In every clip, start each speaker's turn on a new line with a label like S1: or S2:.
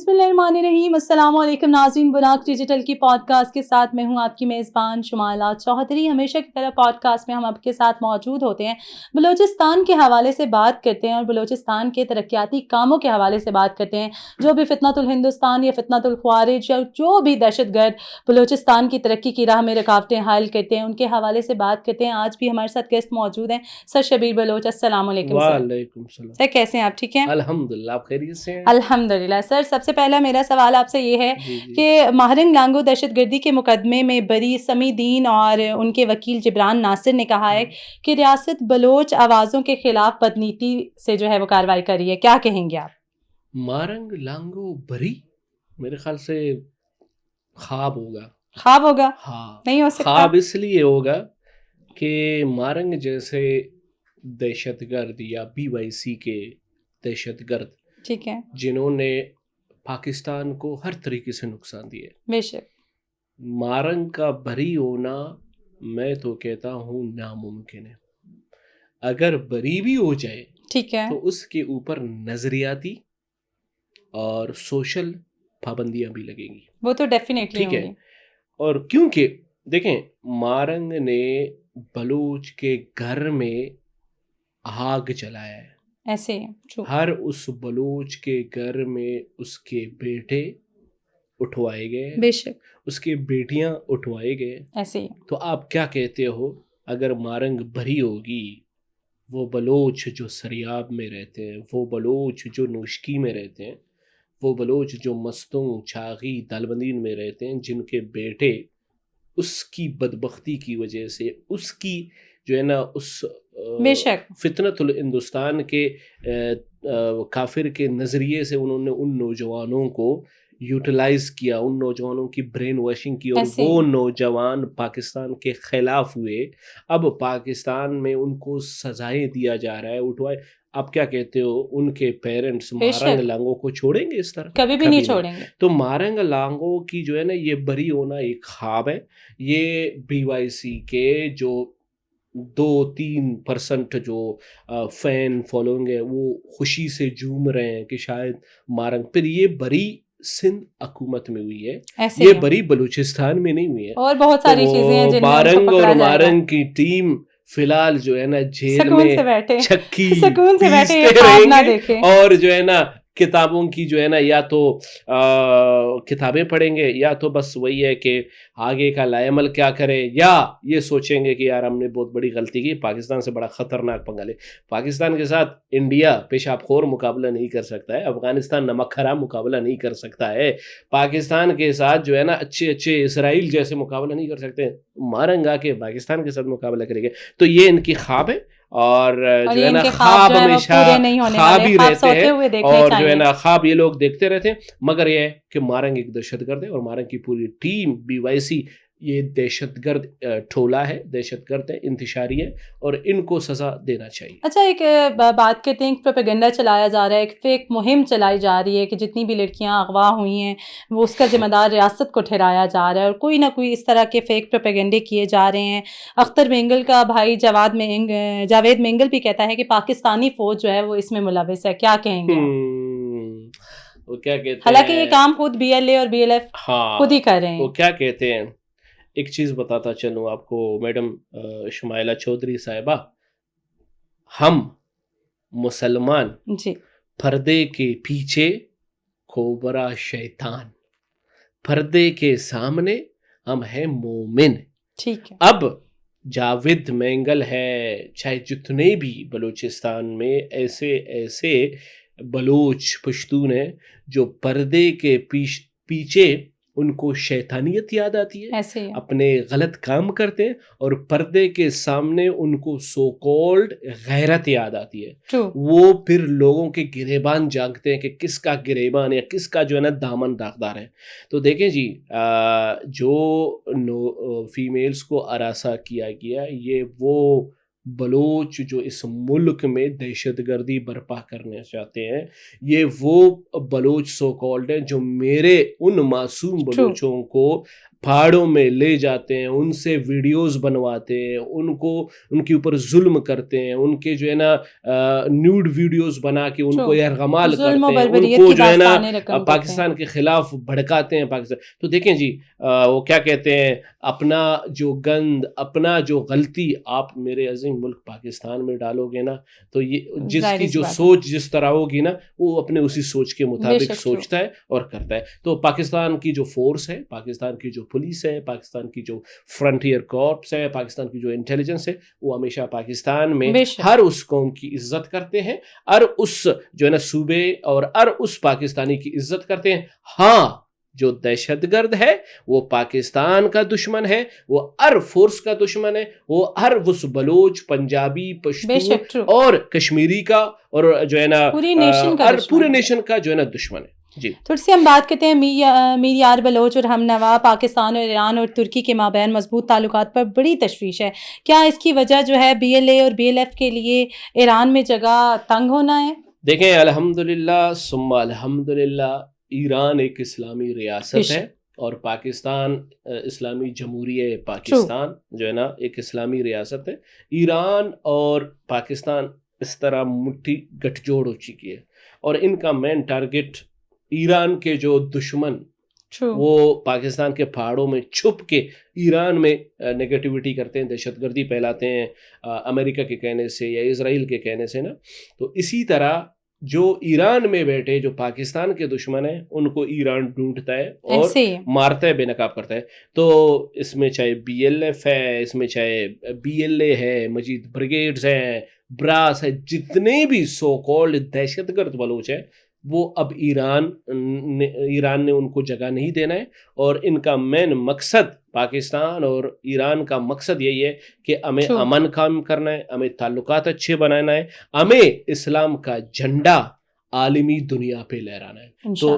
S1: بسم اللہ الرحمن الرحیم. السلام علیکم ناظرین, براق ڈیجیٹل کی پوڈ کاسٹ کے ساتھ میں ہوں آپ کی میزبان شمائلہ چوہدری. ہمیشہ کی طرح پوڈ کاسٹ میں ہم آپ کے ساتھ موجود ہوتے ہیں, بلوچستان کے حوالے سے بات کرتے ہیں اور بلوچستان کے ترقیاتی کاموں کے حوالے سے بات کرتے ہیں. جو بھی فتنۃ الہندوستان یا فتنۃ الخوارج یا جو بھی دہشت گرد بلوچستان کی ترقی کی راہ میں رکاوٹیں حائل کرتے ہیں ان کے حوالے سے بات کرتے ہیں. آج بھی ہمارے ساتھ گیسٹ موجود ہیں سر شبیر بلوچ. السلام علیکم.
S2: وعلیکم السلام
S1: سر, کیسے ہیں آپ؟ ٹھیک ہیں
S2: الحمدللہ, آپ خیریت سے ہیں؟
S1: الحمدللہ. سر, سب سے پہلا میرا سوال آپ سے یہ ہے کہ ماہرنگ لانگو دہشت گردی کے مقدمے میں بری سمیع دین اور ان کے وکیل جبران ناصر نے کہا ہے کہ ریاست بلوچ آوازوں کے خلاف بدنیتی سے جو ہے وہ کارروائی کر رہی ہے, کیا کہیں گے آپ؟
S2: مارنگ لانگو بری میرے خیال سے خواب ہوگا.
S1: خواب ہوگا؟
S2: ہاں,
S1: نہیں ہو سکتا.
S2: خواب اس لیے ہوگا کہ مارنگ جیسے دہشت گرد یا BYC کے دہشت گرد,
S1: ٹھیک ہے,
S2: جنہوں نے پاکستان کو ہر طریقے سے نقصان دیے,
S1: بے شک,
S2: مارنگ کا بری ہونا میں تو کہتا ہوں ناممکن ہے. اگر بری بھی ہو جائے
S1: ٹھیک ہے,
S2: تو اس کے اوپر نظریاتی اور سوشل پابندیاں بھی لگیں گی.
S1: وہ تو ڈیفینیٹلی
S2: ٹھیک ہے, اور کیونکہ دیکھیں مارنگ نے بلوچ کے گھر میں آگ جلایا ہے.
S1: ایسے
S2: ہر اس بلوچ کے گھر میں اس کے بیٹے اٹھوائے گئے,
S1: بے شک,
S2: اس کے بیٹیاں اٹھوائے گئے.
S1: ایسے
S2: تو آپ کیا کہتے ہو اگر مارنگ بری ہوگی, وہ بلوچ جو سریاب میں رہتے ہیں, وہ بلوچ جو نوشکی میں رہتے ہیں, وہ بلوچ جو مستوں چاغی دالبندین میں رہتے ہیں, جن کے بیٹے اس کی بدبختی کی وجہ سے اس کی جو ہے نا اس فتنۃ الہندوستان کے کافر کے نظریے سے انہوں نے ان نوجوانوں کو یوٹیلائز کیا, ان نوجوانوں کی برین واشنگ کی, اور وہ نوجوان پاکستان کے خلاف ہوئے. اب پاکستان میں ان کو سزائیں دیا جا رہا ہے, اٹھوائے. آپ کیا کہتے ہو ان کے پیرنٹس مارنگ لانگو کو چھوڑیں گے اس طرح؟
S1: کبھی بھی نہیں چھوڑیں گے.
S2: تو مارنگ لانگو کی جو ہے نا یہ بری ہونا ایک خواب ہے. یہ BYC کے جو 2-3% جو فین فالوئنگ ہے وہ خوشی سے جھوم رہے ہیں کہ شاید مارنگ, پھر یہ بری سندھ حکومت میں ہوئی ہے, یہ بری بلوچستان میں نہیں ہوئی ہے.
S1: اور بہت ساری چیزیں ہیں
S2: مارنگ اور مارنگ کی ٹیم فی الحال جو ہے نا جیل میں چھکی پیستے رہیں گے, اور جو ہے نا کتابوں کی جو ہے نا یا تو کتابیں پڑھیں گے, یا تو بس وہی ہے کہ آگے کا لائعمل کیا کرے, یا یہ سوچیں گے کہ یار ہم نے بہت بڑی غلطی کی, پاکستان سے بڑا خطرناک پنگا لے. پاکستان کے ساتھ انڈیا پیشاب خور مقابلہ نہیں کر سکتا ہے, افغانستان نمک حرام مقابلہ نہیں کر سکتا ہے, پاکستان کے ساتھ جو ہے نا اچھے اسرائیل جیسے مقابلہ نہیں کر سکتے. مارنگ آ کے پاکستان کے ساتھ مقابلہ کرے گے. تو یہ ان کی خواب ہے, اور جو ہے نا خواب ہمیشہ خواب ہی رہتے ہیں, اور جو ہے نا خواب یہ لوگ دیکھتے رہتے ہیں. مگر یہ ہے کہ مارنگ ایک دہشت گرد ہے, اور مارنگ کی پوری ٹیم BYC یہ دہشت گرد ٹھولا ہے, دہشت گرد ہے, انتشاری ہے, اور ان کو سزا دینا چاہیے.
S1: اچھا, ایک بات کہتے ہیں, ایک پروپیگنڈا چلایا جا رہا ہے, ایک فیک مہم چلائی جا رہی ہے کہ جتنی بھی لڑکیاں اغوا ہوئی ہیں وہ اس کا ذمہ دار ریاست کو ٹھہرایا جا رہا ہے, اور کوئی نہ کوئی اس طرح کے فیک پروپیگنڈے کیے جا رہے ہیں. اختر مینگل کا بھائی جاوید مینگل بھی کہتا ہے کہ پاکستانی فوج جو ہے وہ اس میں ملوث ہے, کیا کہیں گے؟
S2: وہ کیا کہتے ہیں,
S1: حالانکہ یہ کام خود BLA اور BLF خود ہی کر رہے ہیں.
S2: وہ کیا کہتے ہیں, ایک چیز بتاتا چلوں آپ کو میڈم شمائلہ چودھری صاحبہ, ہم مسلمان پردے کے پیچھے کوبرا شیطان, پردے کے سامنے ہم ہیں مومن.
S1: ٹھیک ہے,
S2: اب جاوید مینگل ہے, چاہے جتنے بھی بلوچستان میں ایسے بلوچ پشتون ہیں جو پردے کے پیچھے ان کو شیطانیت یاد آتی ہے, اپنے غلط کام کرتے ہیں, اور پردے کے سامنے ان کو سو کولڈ غیرت یاد آتی ہے. وہ پھر لوگوں کے گریبان جانگتے ہیں کہ کس کا گریبان یا کس کا جو ہے نا دامن داغدار ہے. تو دیکھیں جی, جو فیمیلز کو ہراساں کیا گیا, یہ وہ بلوچ جو اس ملک میں دہشت گردی برپا کرنا چاہتے ہیں, یہ وہ بلوچ سو کالڈ ہیں جو میرے ان معصوم بلوچوں کو پہاڑوں میں لے جاتے ہیں, ان سے ویڈیوز بنواتے ہیں, ان کے اوپر ظلم کرتے ہیں, ان کے جو ہے نا نیوڈ ویڈیوز بنا کے ان کو یرغمال کرتے ہیں, ان کو جو ہے نا پاکستان کے خلاف بھڑکاتے ہیں پاکستان. تو دیکھیں جی وہ کیا کہتے ہیں, اپنا جو گند, اپنا جو غلطی آپ میرے عظیم ملک پاکستان میں ڈالو گے نا, تو یہ جس کی جو سوچ جس طرح ہوگی نا, وہ اپنے اسی سوچ کے مطابق سوچتا ہے اور کرتا ہے. تو پاکستان کی جو فورس ہے, پاکستان کی جو پولیس ہے, پاکستان کی جو فرنٹیئر کارپس ہے, پاکستان کی جو انٹیلیجنس ہے, وہ ہمیشہ پاکستان میں ہر اس قوم کی عزت کرتے ہیں, ہر اس جو ہے نا صوبے اور ہر اس پاکستانی کی عزت کرتے ہیں. ہاں جو دہشت گرد ہے وہ پاکستان کا دشمن ہے, وہ ہر فورس کا دشمن ہے, وہ ہر اس بلوچ, پنجابی, پشتو اور کشمیری کا اور جو ہے نا پورے نیشن کا جو ہے نا دشمن ہے. جی
S1: تھوڑی سی ہم بات کرتے ہیں میر یار بلوچ اور ہم نوا. پاکستان اور ایران اور ترکی کے مابین مضبوط تعلقات پر بڑی تشویش ہے. کیا اس کی وجہ جو ہے BLA اور BLF کے لیے ایران میں جگہ تنگ ہونا ہے؟
S2: دیکھیں الحمدللہ ثم الحمدللہ, ایران ایک اسلامی ریاست ہے اور پاکستان اسلامی جمہوریہ پاکستان جو ہے نا ایک اسلامی ریاست ہے. ایران اور پاکستان اس طرح مٹھی گٹھ جوڑ ہو چکی ہے, اور ان کا مین ٹارگٹ ایران کے جو دشمن وہ پاکستان کے پہاڑوں میں چھپ کے ایران میں نگیٹیوٹی کرتے ہیں, دہشت گردی پھیلاتے ہیں امریکہ کے کہنے سے یا اسرائیل کے کہنے سے نا. تو اسی طرح جو ایران میں بیٹھے جو پاکستان کے دشمن ہیں ان کو ایران ڈھونڈتا ہے اور مارتا ہے, بے نقاب کرتا ہے. تو اس میں چاہے BLF ہے, اس میں چاہے BLA ہے, مجید بریگیڈز ہیں, براس ہے, جتنے بھی سو کالڈ دہشت گرد بلوچ ہیں, وہ اب ایران نے ان کو جگہ نہیں دینا ہے. اور ان کا مین مقصد, پاکستان اور ایران کا مقصد یہی ہے کہ ہمیں امن قائم کرنا ہے, ہمیں تعلقات اچھے بنانا ہے, ہمیں اسلام کا جھنڈا عالمی دنیا پہ لہرانا ہے. تو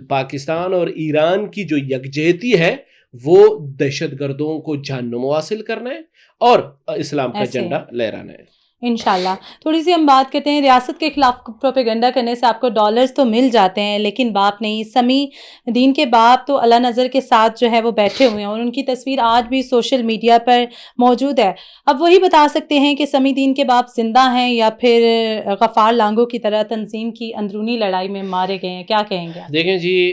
S2: پاکستان اور ایران کی جو یکجہتی ہے وہ دہشت گردوں کو جہنم حاصل کرنا ہے اور اسلام کا جھنڈا لہرانا ہے
S1: انشاءاللہ. تھوڑی سی ہم بات کرتے ہیں, ریاست کے خلاف پروپیگنڈا کرنے سے آپ کو ڈالرز تو مل جاتے ہیں لیکن باپ نہیں. سمیع دین کے باپ تو اللہ نظر کے ساتھ جو ہے وہ بیٹھے ہوئے ہیں اور ان کی تصویر آج بھی سوشل میڈیا پر موجود ہے. اب وہی بتا سکتے ہیں کہ سمیع دین کے باپ زندہ ہیں یا پھر غفار لانگو کی طرح تنظیم کی اندرونی لڑائی میں مارے گئے ہیں, کیا کہیں گے؟
S2: دیکھیں جی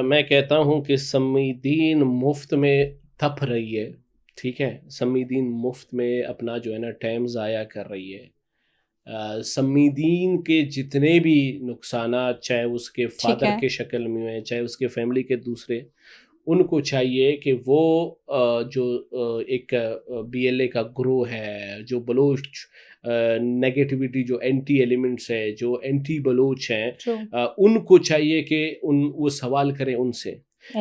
S2: میں کہتا ہوں کہ سمیع دین مفت میں تھپ رہی ہے, ٹھیک ہے, سمیع دین مفت میں اپنا جو ہے نا ٹائم ضائع کر رہی ہے. سمیع دین کے جتنے بھی نقصانات, چاہے اس کے فادر کے شکل میں ہوئے, چاہے اس کے فیملی کے دوسرے, ان کو چاہیے کہ وہ جو ایک BLA کا گروہ ہے, جو بلوچ نیگیٹیوٹی, جو اینٹی ایلیمنٹس ہے, جو اینٹی بلوچ ہیں, ان کو چاہیے کہ وہ سوال کریں ان سے.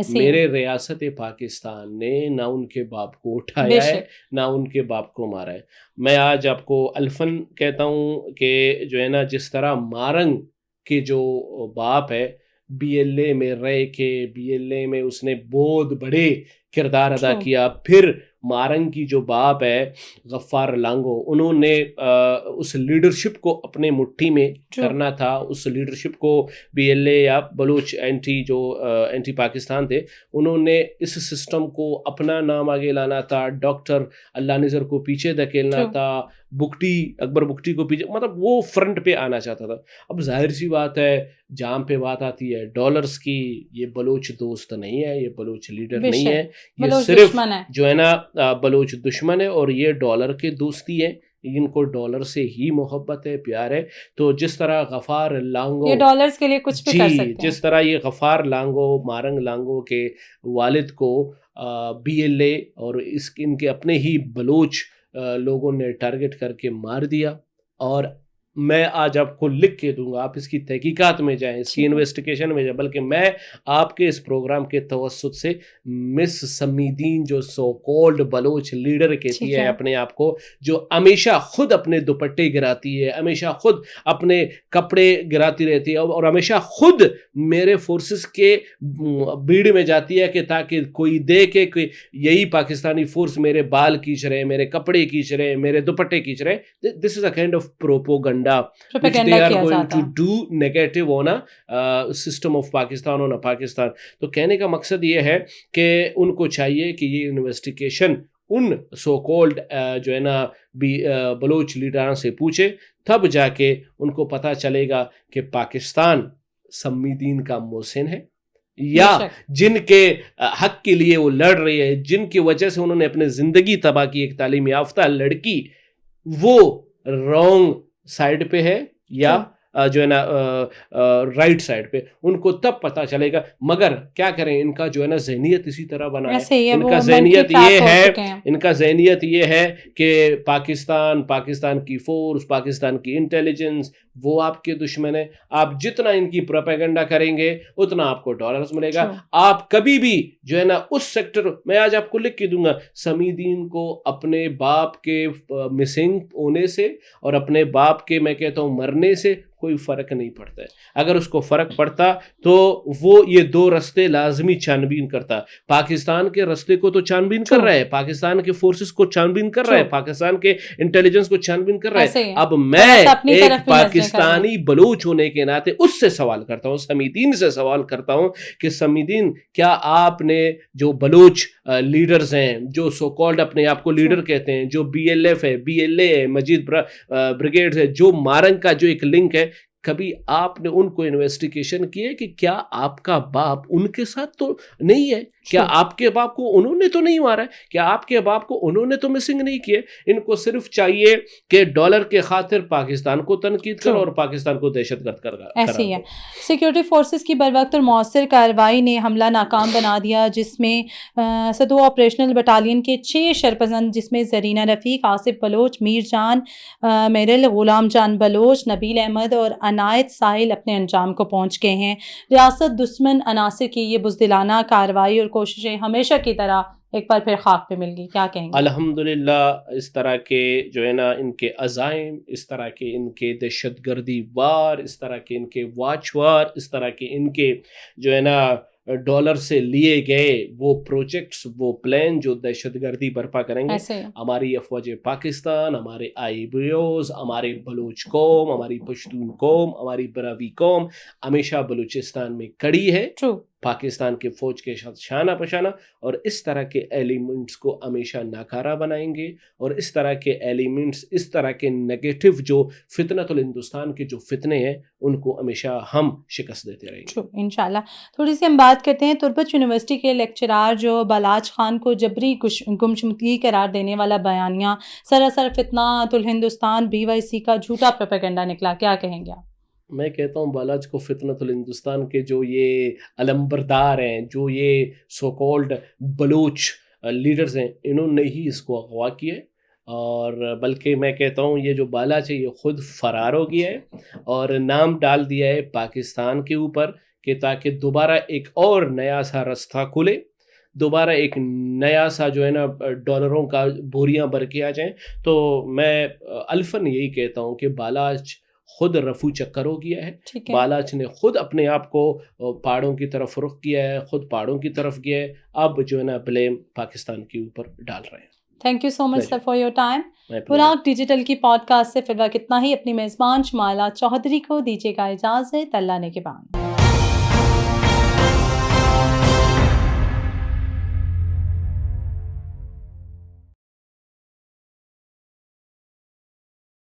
S2: میرے ریاست پاکستان نے نہ ان کے باپ کو اٹھایا ہے نہ ان کے باپ کو مارا ہے. میں آج آپ کو الفن کہتا ہوں کہ جو ہے نا جس طرح مارنگ کے جو باپ ہے BLA میں رہ کے, BLA میں اس نے بہت بڑے کردار ادا کیا. پھر مارنگ کی جو باپ ہے غفار لانگو, انہوں نے اس لیڈرشپ کو اپنے مٹھی میں کرنا تھا. اس لیڈرشپ کو BLA یا بلوچ اینٹی پاکستان تھے, انہوں نے اس سسٹم کو اپنا نام آگے لانا تھا. ڈاکٹر اللہ نظر کو پیچھے دھکیلنا تھا, اکبر بگٹی کو پیچھے, مطلب وہ فرنٹ پہ آنا چاہتا تھا. اب ظاہر سی بات ہے جہاں پہ بات آتی ہے ڈالرز کی, یہ بلوچ دوست نہیں ہے, یہ بلوچ لیڈر نہیں ہے, یہ صرف جو ہے نا بلوچ دشمن ہے اور یہ ڈالر کے دوستی ہے. ان کو ڈالر سے ہی محبت ہے, پیار ہے. تو جس طرح غفار لانگو
S1: یہ ڈالرز کے لیے کچھ بھی کر سکتے ہیں,
S2: جس طرح یہ غفار لانگو مارنگ لانگو کے والد کو BLA اور ان کے اپنے ہی بلوچ لوگوں نے ٹارگٹ کر کے مار دیا. اور میں آج آپ کو لکھ کے دوں گا, آپ اس کی تحقیقات میں جائیں, اس کی انویسٹیگیشن میں جائیں, بلکہ میں آپ کے اس پروگرام کے توسط سے مس سمیع دین جو سو کولڈ بلوچ لیڈر کہتی ہے اپنے آپ کو, جو ہمیشہ خود اپنے دوپٹے گراتی ہے, ہمیشہ خود اپنے کپڑے گراتی رہتی ہے اور ہمیشہ خود میرے فورسز کے بھیڑ میں جاتی ہے کہ تاکہ کوئی دیکھے کہ یہی پاکستانی فورس میرے بال کھینچ رہے, میرے کپڑے کھینچ رہے, میرے دوپٹے کھینچ رہے. This is a kind of propaganda propaganda which they are going to do negative on a system of Pakistan, on a Pakistan. تو کہنے کا مقصد یہ ہے کہ ان کو چاہیے کہ یہ انویسٹیگیشن ان سو کولڈ جو ہے نا بلوچ لیڈران سے پوچھے, تب جا کے ان کو پتہ چلے گا کہ پاکستان سمی دین کا محسن ہے یا جن کے حق کے لیے وہ لڑ رہی ہے, جن کی وجہ سے انہوں نے اپنے زندگی تباہ کی, ایک تعلیم یافتہ لڑکی, وہ رانگ سائڈ پہ ہے یا جو ہے نا رائٹ سائڈ پہ. ان کو تب پتہ چلے گا. مگر کیا کریں, ان کا جو ہے نا ذہنیت اسی طرح بنا ہے. ان کا ذہنیت یہ ہے کہ پاکستان کی فورس, پاکستان کی انٹیلیجنس وہ آپ کے دشمن ہے. آپ جتنا ان کی پروپیگنڈا کریں گے اتنا آپ کو ڈالرز ملے گا. آپ کبھی بھی جو ہے نا اس سیکٹر, میں آج آپ کو لکھ کے دوں گا, سمی دین کو اپنے باپ کے مسنگ ہونے سے اور اپنے باپ کے میں کہتا ہوں مرنے سے کوئی فرق نہیں پڑتا ہے. اگر اس کو فرق پڑتا تو وہ یہ دو رستے لازمی چھان بین کرتا. پاکستان کے رستے کو تو چھان بین کر رہا ہے, پاکستان کے فورسز کو چھان بین کر رہا ہے, پاکستان کے انٹیلیجنس کو چھان بین کر رہا ہے. اب میں ایک پاکستانی بلوچ ہونے کے ناطے اس سے سوال کرتا ہوں, سمی دین سے سوال کرتا ہوں کہ سمی دین, کیا آپ نے جو بلوچ لیڈرز ہیں, جو سو کالڈ اپنے آپ کو لیڈر کہتے ہیں, جو BLF ہے, BLA ہے, مجید بریگیڈ ہے, جو مارنگ کا جو ایک لنک ہے, کبھی آپ نے ان کو انویسٹیگیشن کی ہے کہ کیا آپ کا باپ ان کے ساتھ تو نہیں ہے, کیا آپ کے باپ کو انہوں نے تو نہیں مارا ہے, کیا آپ کے باپ کو انہوں نے تو مسنگ نہیں کیے. ان کو صرف چاہیے کہ ڈالر کے خاطر پاکستان کو تنقید کرو اور پاکستان کو دہشت گرد کر. ایسے ہی ہے.
S1: سیکیورٹی فورسز کی بروقت اور مؤثر کارروائی نے حملہ ناکام بنا دیا, جس میں سدو آپریشنل بٹالین کے 6 شرپسند, جس میں زرینہ رفیق, آصف بلوچ, میر جان میرل, غلام جان بلوچ, نبیل احمد اور عنایت ساحل اپنے انجام کو پہنچ گئے ہیں. ریاست دشمن عناصر کی یہ بزدلانہ کارروائی اور کوششیں ہمیشہ کی طرح ایک بار پھر خاک پہ مل گئی. کیا کہیں گے؟
S2: الحمدللہ اس طرح کے جو ہے نا ان کے عزائم, اس طرح کے ان کے دہشت گردی وار, اس طرح کے ان کے واچ وار, اس طرح کے ان کے جو ہے نا ڈالر سے لیے گئے وہ پروجیکٹس, وہ پلان جو دہشت گردی برپا کریں گے, ہماری افواج پاکستان, ہمارے IBOs, ہمارے بلوچ قوم, ہماری پشتون قوم, ہماری براوی قوم ہمیشہ بلوچستان میں کڑی ہے, پاکستان کے فوج کے ساتھ شانہ پشانہ, اور اس طرح کے ایلیمنٹس کو ہمیشہ ناکارہ بنائیں گے, اور اس طرح کے ایلیمنٹس, اس طرح کے نیگیٹو جو فتنۃ الہندوستان کے جو فتنے ہیں, ان کو ہمیشہ ہم شکست دیتے رہیں گے
S1: انشاءاللہ. تھوڑی سی ہم بات کرتے ہیں تربت یونیورسٹی کے لیکچرار جو بالاچ خان کو جبری گمشدگی قرار دینے والا بیانیہ سراسر فتنۃ الہندوستان BYC کا جھوٹا پروپیگنڈا نکلا, کیا کہیں گے آپ؟
S2: میں کہتا ہوں بالاج کو فتنۃ الہندوستان کے جو یہ علمبردار ہیں, جو یہ سو کالڈ بلوچ لیڈرز ہیں, انہوں نے ہی اس کو اغوا کیا ہے. اور بلکہ میں کہتا ہوں یہ جو بالاج ہے یہ خود فرار ہو گیا ہے اور نام ڈال دیا ہے پاکستان کے اوپر, کہ تاکہ دوبارہ ایک اور نیا سا راستہ کھلے, دوبارہ ایک نیا سا جو ہے نا ڈالروں کا بوریاں بھر کے آ جائیں. تو میں الفاً یہی کہتا ہوں کہ بالاج خود رفو چکر ہو گیا ہے. بالاچ نے خود اپنے آپ کو پہاڑوں کی طرف رخ کیا ہے, خود پہاڑوں کی طرف گیا ہے, اب جو ہے نا بلیم پاکستان کے اوپر ڈال رہے ہیں.
S1: Thank you so much sir for your time. Buraq digital کی پوڈ کاسٹ سے فی الوقت اتنا ہی. اپنی میزبان شمالہ چوہدری کو دیجیے گا اجازت. اللہ نے کے بعد.